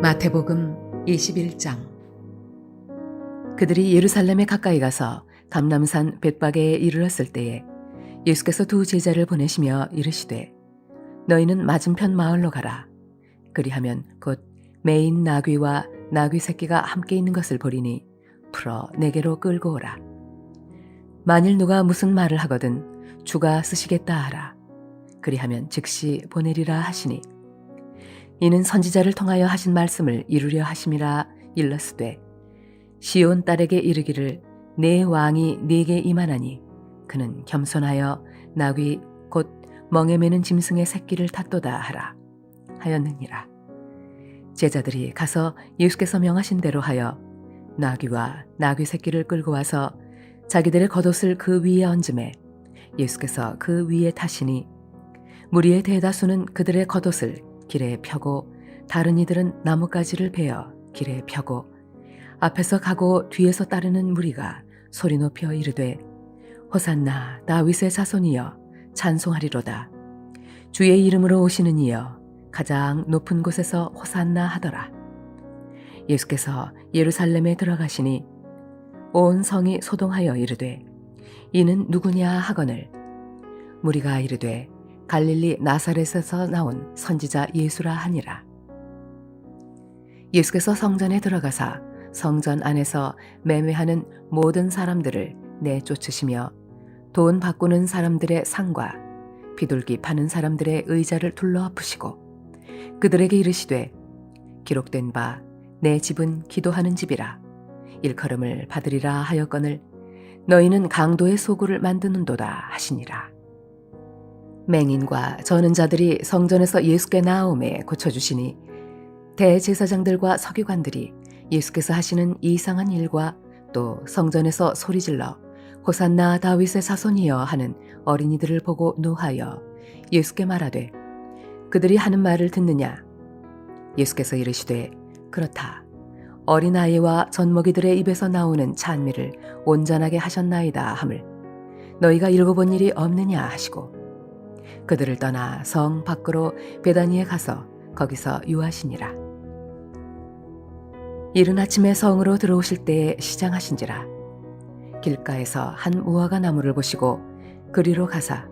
마태복음 21장. 그들이 예루살렘에 가까이 가서 감람산 벳바게에 이르렀을 때에 예수께서 두 제자를 보내시며 이르시되 너희는 맞은편 마을로 가라. 그리하면 곧 매인 나귀와 나귀 새끼가 함께 있는 것을 보리니 풀어 내게로 끌고 오라. 만일 누가 무슨 말을 하거든 주가 쓰시겠다 하라. 그리하면 즉시 보내리라 하시니 이는 선지자를 통하여 하신 말씀을 이루려 하심이라. 일러스되 시온 딸에게 이르기를 내 왕이 네게 임하나니 그는 겸손하여 나귀 곧 멍에 매는 짐승의 새끼를 탔도다 하라 하였느니라. 제자들이 가서 예수께서 명하신 대로 하여 나귀와 나귀 새끼를 끌고 와서 자기들의 겉옷을 그 위에 얹음에 예수께서 그 위에 타시니 무리의 대다수는 그들의 겉옷을 길에 펴고 다른 이들은 나뭇가지를 베어 길에 펴고 앞에서 가고 뒤에서 따르는 무리가 소리 높여 이르되 호산나 다윗의 자손이여 찬송하리로다. 주의 이름으로 오시는 이여 가장 높은 곳에서 호산나 하더라. 예수께서 예루살렘에 들어가시니 온 성이 소동하여 이르되 이는 누구냐 하거늘 무리가 이르되 갈릴리 나사렛에서 나온 선지자 예수라 하니라. 예수께서 성전에 들어가사 성전 안에서 매매하는 모든 사람들을 내쫓으시며 돈 바꾸는 사람들의 상과 비둘기 파는 사람들의 의자를 둘러엎으시고 그들에게 이르시되 기록된 바 내 집은 기도하는 집이라 일컬음을 받으리라 하였거늘 너희는 강도의 소굴을 만드는도다 하시니라. 맹인과 저는 자들이 성전에서 예수께 나아오매 고쳐주시니 대제사장들과 서기관들이 예수께서 하시는 이상한 일과 또 성전에서 소리질러 호산나 다윗의 자손이여 하는 어린이들을 보고 노하여 예수께 말하되 그들이 하는 말을 듣느냐. 예수께서 이르시되 그렇다. 어린아이와 젖먹이들의 입에서 나오는 찬미를 온전하게 하셨나이다 함을 너희가 읽어본 일이 없느냐 하시고 그들을 떠나 성 밖으로 베다니에 가서 거기서 유하시니라. 이른 아침에 성으로 들어오실 때에 시장하신지라. 길가에서 한 무화과 나무를 보시고 그리로 가사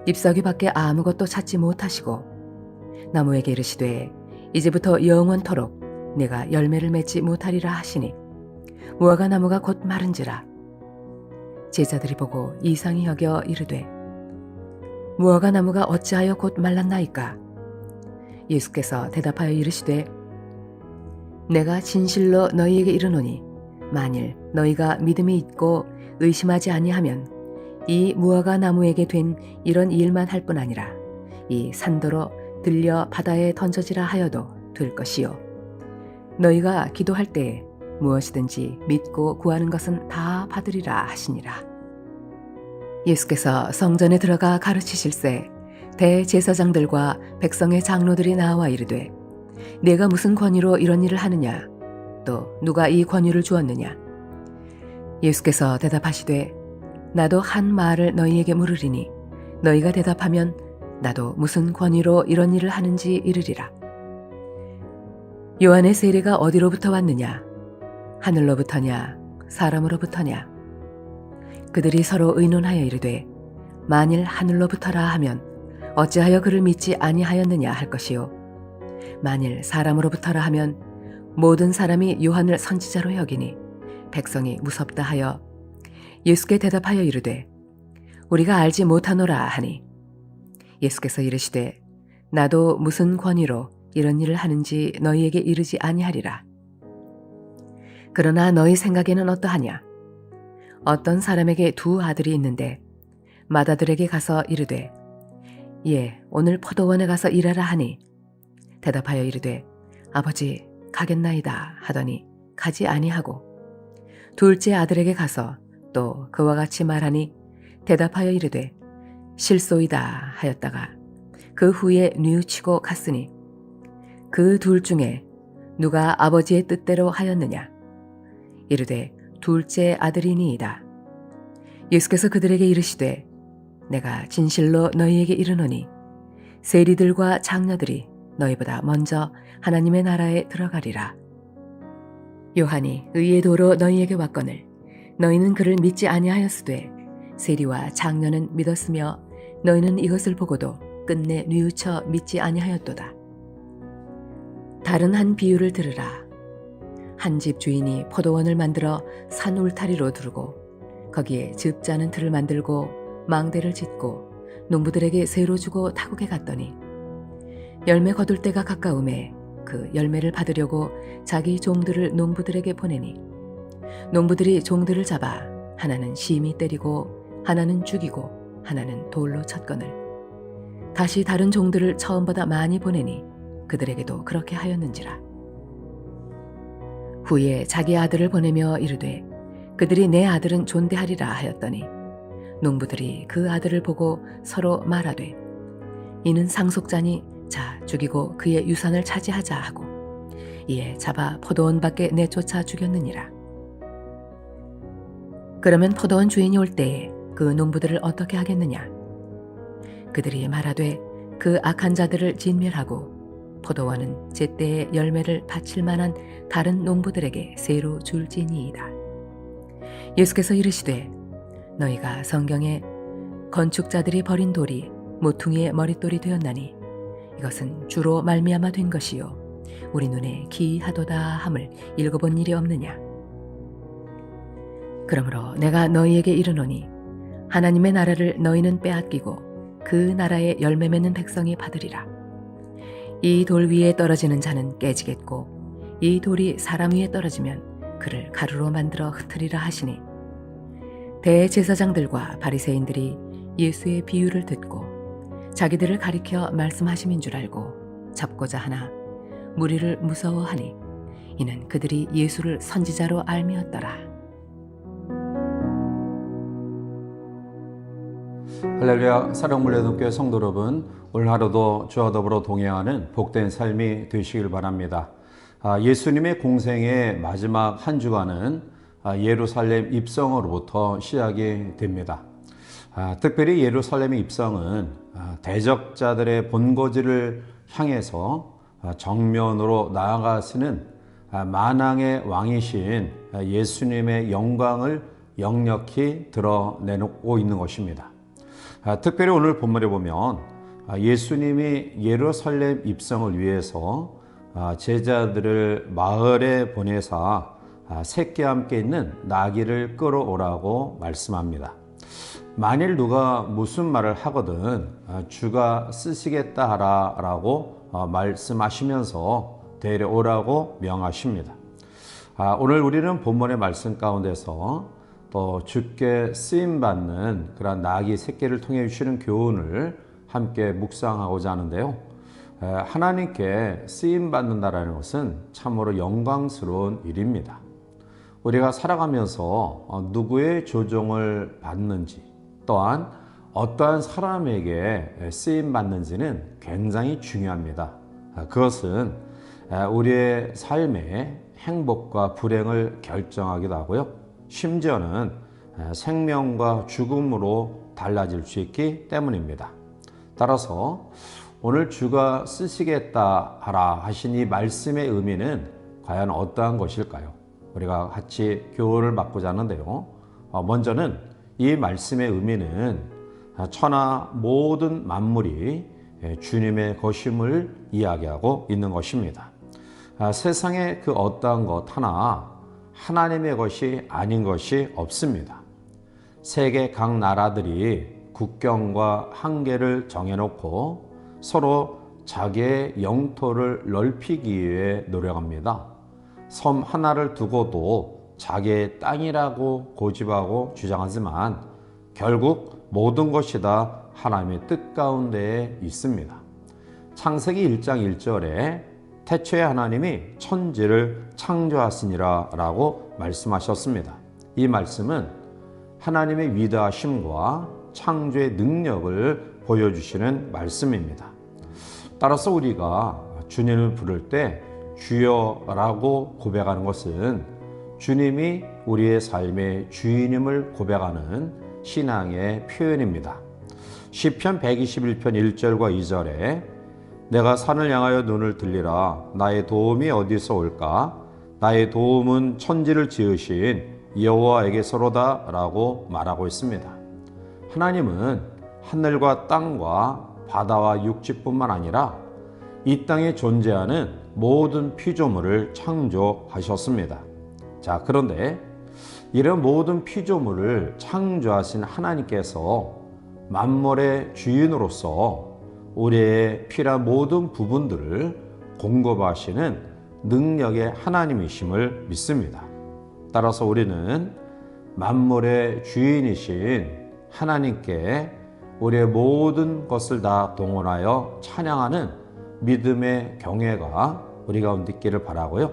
잎사귀 밖에 아무것도 찾지 못하시고 나무에게 이르시되 이제부터 영원토록 내가 열매를 맺지 못하리라 하시니 무화과 나무가 곧 마른지라. 제자들이 보고 이상히 여겨 이르되 무화과 나무가 어찌하여 곧 말랐나이까. 예수께서 대답하여 이르시되 내가 진실로 너희에게 이르노니 만일 너희가 믿음이 있고 의심하지 아니하면 이 무화과 나무에게 된 이런 일만 할 뿐 아니라 이 산도로 들려 바다에 던져지라 하여도 될 것이요 너희가 기도할 때에 무엇이든지 믿고 구하는 것은 다 받으리라 하시니라. 예수께서 성전에 들어가 가르치실세 대제사장들과 백성의 장로들이 나와 이르되 내가 무슨 권위로 이런 일을 하느냐 또 누가 이 권위를 주었느냐. 예수께서 대답하시되 나도 한 말을 너희에게 물으리니 너희가 대답하면 나도 무슨 권위로 이런 일을 하는지 이르리라. 요한의 세례가 어디로부터 왔느냐 하늘로부터냐 사람으로부터냐. 그들이 서로 의논하여 이르되 만일 하늘로부터라 하면 어찌하여 그를 믿지 아니하였느냐 할 것이요 만일 사람으로부터라 하면 모든 사람이 요한을 선지자로 여기니 백성이 무섭다 하여 예수께 대답하여 이르되 우리가 알지 못하노라 하니 예수께서 이르시되 나도 무슨 권위로 이런 일을 하는지 너희에게 이르지 아니하리라. 그러나 너희 생각에는 어떠하냐. 어떤 사람에게 두 아들이 있는데 맏아들에게 가서 이르되 예 오늘 포도원에 가서 일하라 하니 대답하여 이르되 아버지 가겠나이다 하더니 가지 아니하고 둘째 아들에게 가서 또 그와 같이 말하니 대답하여 이르되 실소이다 하였다가 그 후에 뉘우치고 갔으니 그 둘 중에 누가 아버지의 뜻대로 하였느냐. 이르되 둘째 아들이니이다. 예수께서 그들에게 이르시되 내가 진실로 너희에게 이르노니 세리들과 장녀들이 너희보다 먼저 하나님의 나라에 들어가리라. 요한이 의의 도로 너희에게 왔거늘 너희는 그를 믿지 아니하였으되 세리와 장로는 믿었으며 너희는 이것을 보고도 끝내 뉘우쳐 믿지 아니하였도다. 다른 한 비유를 들으라. 한 집 주인이 포도원을 만들어 산 울타리로 두르고 거기에 즙 짜는 틀을 만들고 망대를 짓고 농부들에게 세로 주고 타국에 갔더니 열매 거둘 때가 가까움에 그 열매를 받으려고 자기 종들을 농부들에게 보내니 농부들이 종들을 잡아 하나는 심히 때리고 하나는 죽이고 하나는 돌로 쳤거늘 다시 다른 종들을 처음보다 많이 보내니 그들에게도 그렇게 하였는지라. 후에 자기 아들을 보내며 이르되 그들이 내 아들은 존대하리라 하였더니 농부들이 그 아들을 보고 서로 말하되 이는 상속자니 자 죽이고 그의 유산을 차지하자 하고 이에 잡아 포도원 밖에 내쫓아 죽였느니라. 그러면 포도원 주인이 올 때에 그 농부들을 어떻게 하겠느냐? 그들이 말하되 그 악한 자들을 진멸하고 포도원은 제때에 열매를 바칠 만한 다른 농부들에게 새로 줄지니이다. 예수께서 이르시되 너희가 성경에 건축자들이 버린 돌이 모퉁이의 머릿돌이 되었나니 이것은 주로 말미암아 된 것이요 우리 눈에 기이하도다 함을 읽어본 일이 없느냐. 그러므로 내가 너희에게 이르노니 하나님의 나라를 너희는 빼앗기고 그 나라의 열매 맺는 백성이 받으리라. 이 돌 위에 떨어지는 자는 깨지겠고 이 돌이 사람 위에 떨어지면 그를 가루로 만들어 흩으리라 하시니 대제사장들과 바리새인들이 예수의 비유를 듣고 자기들을 가리켜 말씀하심인 줄 알고 잡고자 하나 무리를 무서워하니 이는 그들이 예수를 선지자로 알미었더라. 할렐루야. 사랑물레동교회 성도 여러분, 오늘 하루도 주와 더불어 동행하는 복된 삶이 되시길 바랍니다. 예수님의 공생의 마지막 한 주간은 예루살렘 입성으로부터 시작이 됩니다. 특별히 예루살렘의 입성은 대적자들의 본거지를 향해서 정면으로 나아가시는 만왕의 왕이신 예수님의 영광을 역력히 드러내고 있는 것입니다. 특별히 오늘 본문에 보면 예수님이 예루살렘 입성을 위해서 제자들을 마을에 보내사 새끼와 함께 있는 나귀를 끌어오라고 말씀합니다. 만일 누가 무슨 말을 하거든 주가 쓰시겠다 하라라고 말씀하시면서 데려오라고 명하십니다. 오늘 우리는 본문의 말씀 가운데서 또 주께 쓰임받는 그런 나귀 새끼를 통해 주시는 교훈을 함께 묵상하고자 하는데요. 하나님께 쓰임받는다라는 것은 참으로 영광스러운 일입니다. 우리가 살아가면서 누구의 조종을 받는지 또한 어떠한 사람에게 쓰임받는지는 굉장히 중요합니다. 그것은 우리의 삶의 행복과 불행을 결정하기도 하고요. 심지어는 생명과 죽음으로 달라질 수 있기 때문입니다. 따라서 오늘 주가 쓰시겠다 하라 하신 이 말씀의 의미는 과연 어떠한 것일까요? 우리가 같이 교훈을 맡고자 하는데요. 먼저는 이 말씀의 의미는 천하 모든 만물이 주님의 것임을 이야기하고 있는 것입니다. 세상에 그 어떠한 것 하나 하나님의 것이 아닌 것이 없습니다. 세계 각 나라들이 국경과 한계를 정해놓고 서로 자기의 영토를 넓히기 위해 노력합니다. 섬 하나를 두고도 자기의 땅이라고 고집하고 주장하지만 결국 모든 것이 다 하나님의 뜻 가운데에 있습니다. 창세기 1장 1절에 태초에 하나님이 천지를 창조하시니라 라고 말씀하셨습니다. 이 말씀은 하나님의 위대하심과 창조의 능력을 보여주시는 말씀입니다. 따라서 우리가 주님을 부를 때 주여라고 고백하는 것은 주님이 우리의 삶의 주인임을 고백하는 신앙의 표현입니다. 시편 121편 1절과 2절에 내가 산을 향하여 눈을 들리라. 나의 도움이 어디서 올까? 나의 도움은 천지를 지으신 여호와에게서로다 라고 말하고 있습니다. 하나님은 하늘과 땅과 바다와 육지뿐만 아니라 이 땅에 존재하는 모든 피조물을 창조하셨습니다. 자, 그런데 이런 모든 피조물을 창조하신 하나님께서 만물의 주인으로서 우리의 필요한 모든 부분들을 공급하시는 능력의 하나님이심을 믿습니다. 따라서 우리는 만물의 주인이신 하나님께 우리의 모든 것을 다 동원하여 찬양하는 믿음의 경외가 우리 가운데 있기를 바라고요.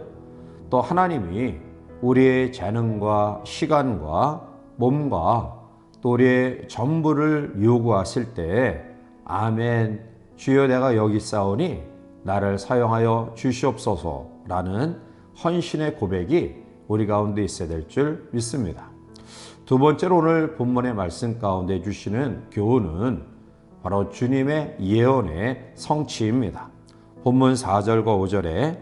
또 하나님이 우리의 재능과 시간과 몸과 또 우리의 전부를 요구하실 때 아멘, 주여 내가 여기 있사오니 나를 사용하여 주시옵소서라는 헌신의 고백이 우리 가운데 있어야 될 줄 믿습니다. 두 번째로 오늘 본문의 말씀 가운데 주시는 교훈은 바로 주님의 예언의 성취입니다. 본문 4절과 5절에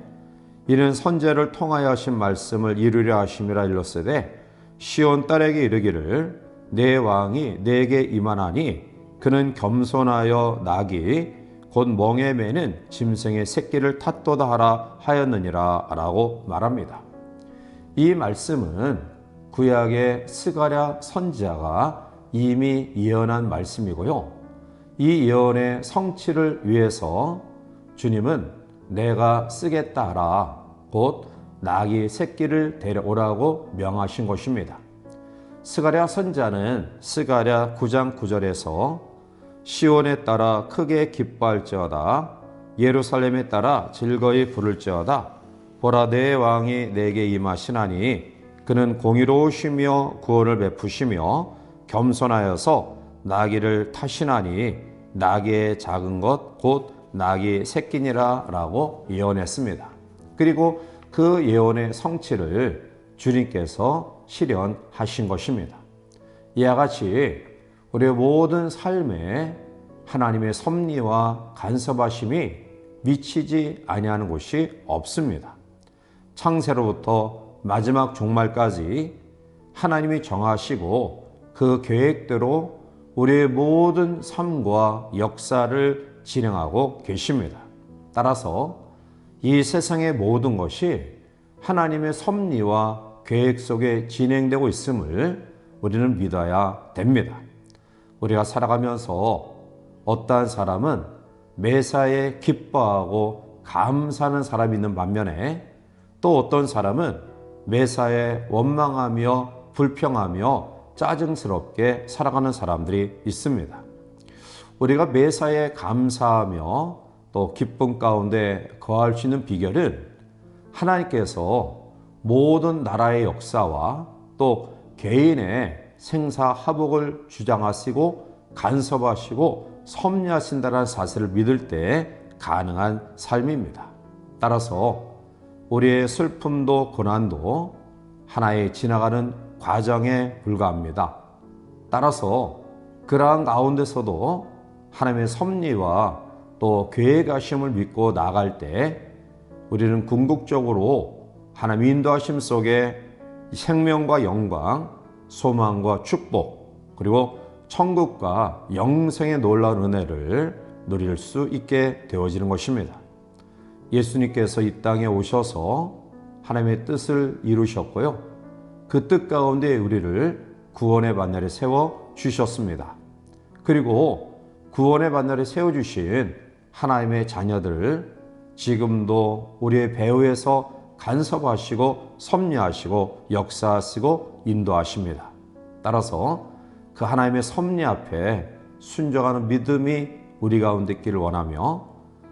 이는 선지자를 통하여 하신 말씀을 이루려 하심이라 일렀으되 시온 딸에게 이르기를 내 왕이 내게 임하나니 그는 겸손하여 낙이 곧 멍에 매는 짐승의 새끼를 탓도다 하라 하였느니라 라고 말합니다. 이 말씀은 구약의 스가랴 선지자가 이미 예언한 말씀이고요. 이 예언의 성취를 위해서 주님은 내가 쓰겠다 하라 곧 낙이 새끼를 데려오라고 명하신 것입니다. 스가랴 선지자는 스가랴 9장 9절에서 시온에 따라 크게 기뻐할지어다 예루살렘에 따라 즐거이 부를지어다 보라 내 왕이 내게 임하시나니 그는 공의로우시며 구원을 베푸시며 겸손하여서 나귀를 타시나니 나귀의 작은 것 곧 나귀 새끼니라 라고 예언했습니다. 그리고 그 예언의 성취를 주님께서 실현하신 것입니다. 이와 같이 우리의 모든 삶에 하나님의 섭리와 간섭하심이 미치지 아니하는 곳이 없습니다. 창세로부터 마지막 종말까지 하나님이 정하시고 그 계획대로 우리의 모든 삶과 역사를 진행하고 계십니다. 따라서 이 세상의 모든 것이 하나님의 섭리와 계획 속에 진행되고 있음을 우리는 믿어야 됩니다. 우리가 살아가면서 어떠한 사람은 매사에 기뻐하고 감사하는 사람이 있는 반면에 또 어떤 사람은 매사에 원망하며 불평하며 짜증스럽게 살아가는 사람들이 있습니다. 우리가 매사에 감사하며 또 기쁨 가운데 거할 수 있는 비결은 하나님께서 모든 나라의 역사와 또 개인의 생사화복을 주장하시고 간섭하시고 섭리하신다는 사실을 믿을 때 가능한 삶입니다. 따라서 우리의 슬픔도 고난도 하나의 지나가는 과정에 불과합니다. 따라서 그러한 가운데서도 하나님의 섭리와 또 계획하심을 믿고 나아갈 때 우리는 궁극적으로 하나님 인도하심 속에 생명과 영광, 소망과 축복, 그리고 천국과 영생의 놀라운 은혜를 누릴 수 있게 되어지는 것입니다. 예수님께서 이 땅에 오셔서 하나님의 뜻을 이루셨고요. 그 뜻 가운데 우리를 구원의 반열에 세워 주셨습니다. 그리고 구원의 반열에 세워주신 하나님의 자녀들을 지금도 우리의 배후에서 간섭하시고 섭리하시고 역사하시고 인도하십니다. 따라서 그 하나님의 섭리 앞에 순종하는 믿음이 우리 가운데 있기를 원하며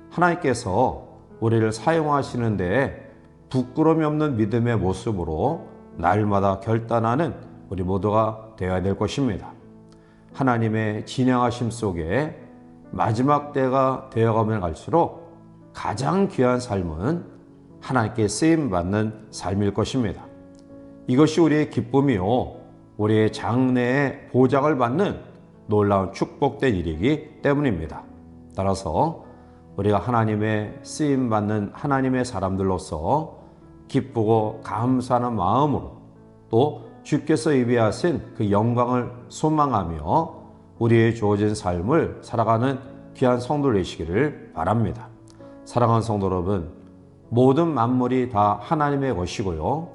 하나님께서 우리를 사용하시는데 부끄러움이 없는 믿음의 모습으로 날마다 결단하는 우리 모두가 되어야 될 것입니다. 하나님의 진행하심 속에 마지막 때가 되어가면 갈수록 가장 귀한 삶은 하나님께 쓰임받는 삶일 것입니다. 이것이 우리의 기쁨이요 우리의 장래의 보장을 받는 놀라운 축복된 일이기 때문입니다. 따라서 우리가 하나님의 쓰임받는 하나님의 사람들로서 기쁘고 감사하는 마음으로 또 주께서 예비하신 그 영광을 소망하며 우리의 주어진 삶을 살아가는 귀한 성도 되시기를 바랍니다. 사랑하는 성도 여러분, 모든 만물이 다 하나님의 것이고요.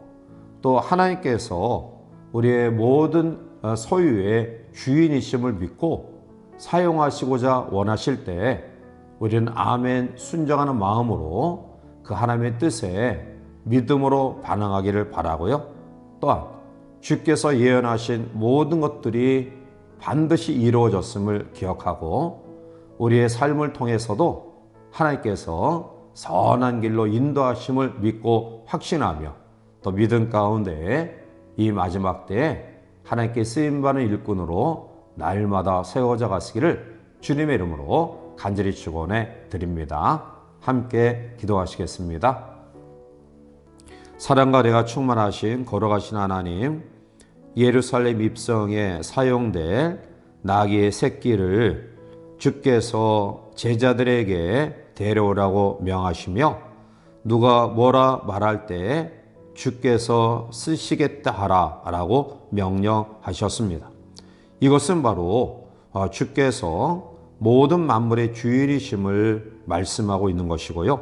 또 하나님께서 우리의 모든 소유의 주인이심을 믿고 사용하시고자 원하실 때 우리는 아멘 순종하는 마음으로 그 하나님의 뜻에 믿음으로 반응하기를 바라고요. 또한 주께서 예언하신 모든 것들이 반드시 이루어졌음을 기억하고 우리의 삶을 통해서도 하나님께서 선한 길로 인도하심을 믿고 확신하며 또 믿음 가운데 이 마지막 때에 하나님께 쓰임받는 일꾼으로 날마다 세워져 가시기를 주님의 이름으로 간절히 축원해 드립니다. 함께 기도하시겠습니다. 사랑과 내가 충만하신 거룩하신 하나님, 예루살렘 입성에 사용될 나귀의 새끼를 주께서 제자들에게 데려오라고 명하시며 누가 뭐라 말할 때 주께서 쓰시겠다 하라라고 명령하셨습니다. 이것은 바로 주께서 모든 만물의 주인이심을 말씀하고 있는 것이고요.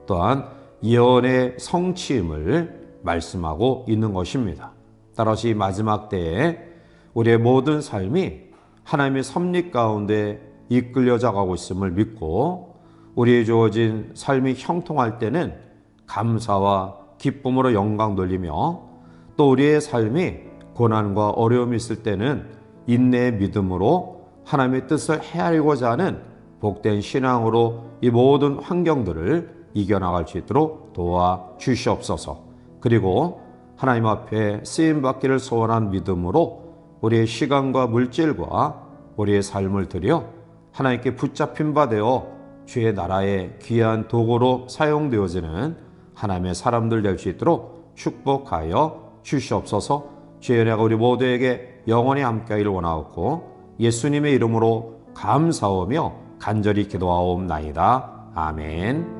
또한 예언의 성취임을 말씀하고 있는 것입니다. 따라서 이 마지막 때에 우리의 모든 삶이 하나님의 섭리 가운데 이끌려져 가고 있음을 믿고 우리의 주어진 삶이 형통할 때는 감사와 기쁨으로 영광 돌리며 또 우리의 삶이 고난과 어려움이 있을 때는 인내의 믿음으로 하나님의 뜻을 헤아리고자 하는 복된 신앙으로 이 모든 환경들을 이겨나갈 수 있도록 도와주시옵소서. 그리고 하나님 앞에 쓰임받기를 소원한 믿음으로 우리의 시간과 물질과 우리의 삶을 들여 하나님께 붙잡힌 바 되어 주의 나라의 귀한 도구로 사용되어지는 하나님의 사람들 될 수 있도록 축복하여 주시옵소서. 주의 은혜가 우리 모두에게 영원히 함께하기를 원하옵고 예수님의 이름으로 감사하며 간절히 기도하옵나이다. 아멘.